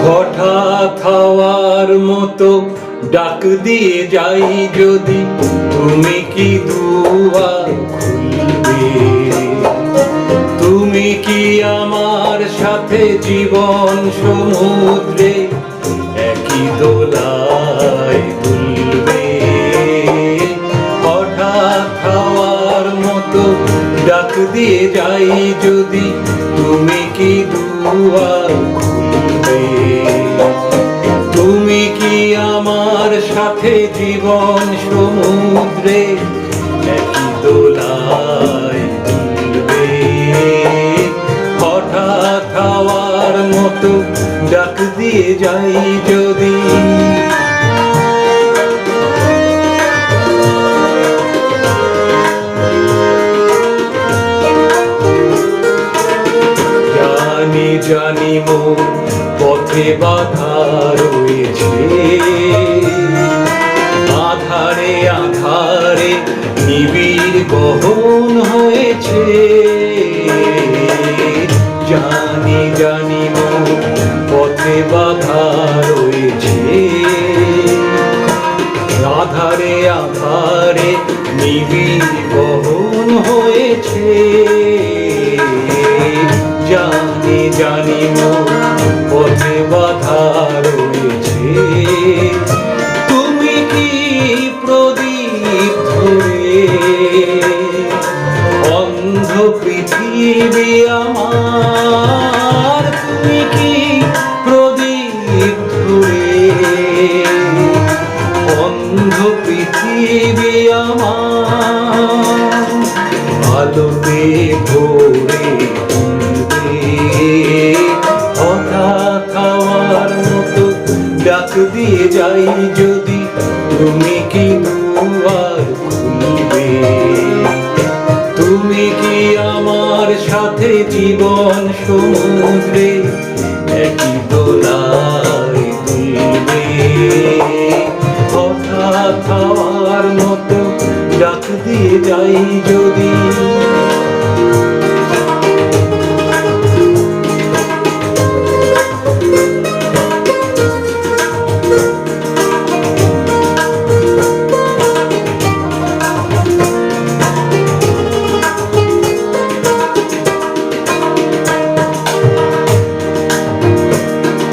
হঠাৎ হাওয়ার মতো ডাক দিয়ে যাই যদি, তুমি কি দুয়ার খুলবে? তুমি কি আমার সাথে জীবন সমুদ্রে একই দোলায় দুলবে? হঠাৎ হাওয়ার মতো ডাক দিয়ে যাই যদি, তুমি কি দুয়ার খুলবে? তুমি কি আমার সাথে জীবন সমুদ্রে একই দোলায় দুলবে? হঠাৎ হাওয়ার মতো ডাক দিয়ে যাই যদি। জানি জানি মোর পথে বাধা রয়েছে, আধারে আধারে নিবিড় গহন হয়েছে। জানি জানি মোর পথে বাধা রয়েছে, আধারে আধারে নিবিড় গহন হয়েছে। জানি জানি মোর পথে বাধা রয়েছে। তুমি কি প্রদীপ ধরে অন্ধ পৃথিবী আমার? তুমি কি প্রদীপ ধরে অন্ধ পৃথিবী আমার? আলোতে ভরে হঠাৎ হাওয়ার মতো ডাক দিয়ে যাই যদি, তুমি কি দুয়ার খুলবে? তুমি কি আমার সাথে জীবন সমুদ্রে একই দোলায় দুলবে? হঠাৎ হাওয়ার মতো ডাক দিয়ে যাই যদি।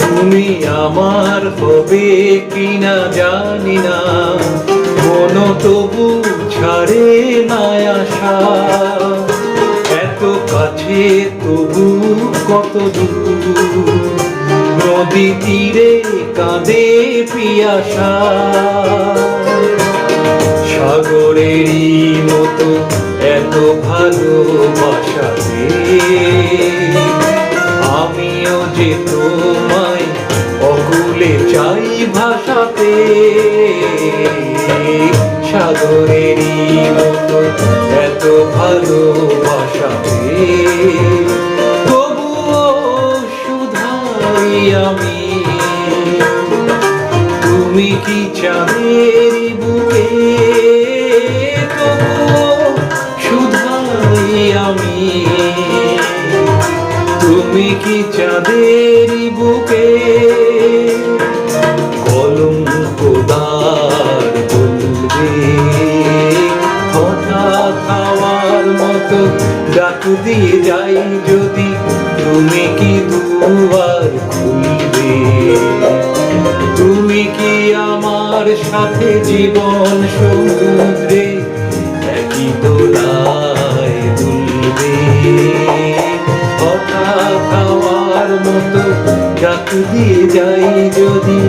তুমি আমার হবে কিনা জানি না, মন তবু ছাড়ে না আশা। এত কাছে তবু কত দূর, নদী তীরে কাঁদে পিয়াসা। সাগরেরই মতো এত ভালোবাসাতে আমিও যে তোমায় অকুলে চাই ভাষাতে। সাগরেরই মতো এত ভালোবাসাতে তবুও শুধাই আমি, তুমি কি চাঁদের বুকে? তবুও শুধাই আমি, তুমি কি চাঁদের বুকে? কলঙ্কদার বলবে হঠাৎ হাওয়ার মতো ডাক দিয়ে যাই যদি, তুমি কি দুয়ার খুলবে? তুমি কি আমার সাথে জীবন সমুদ্রে একই দোলায় দুলবে? হঠাৎ হাওয়ার মতো ডাক দিয়ে যাই যদি।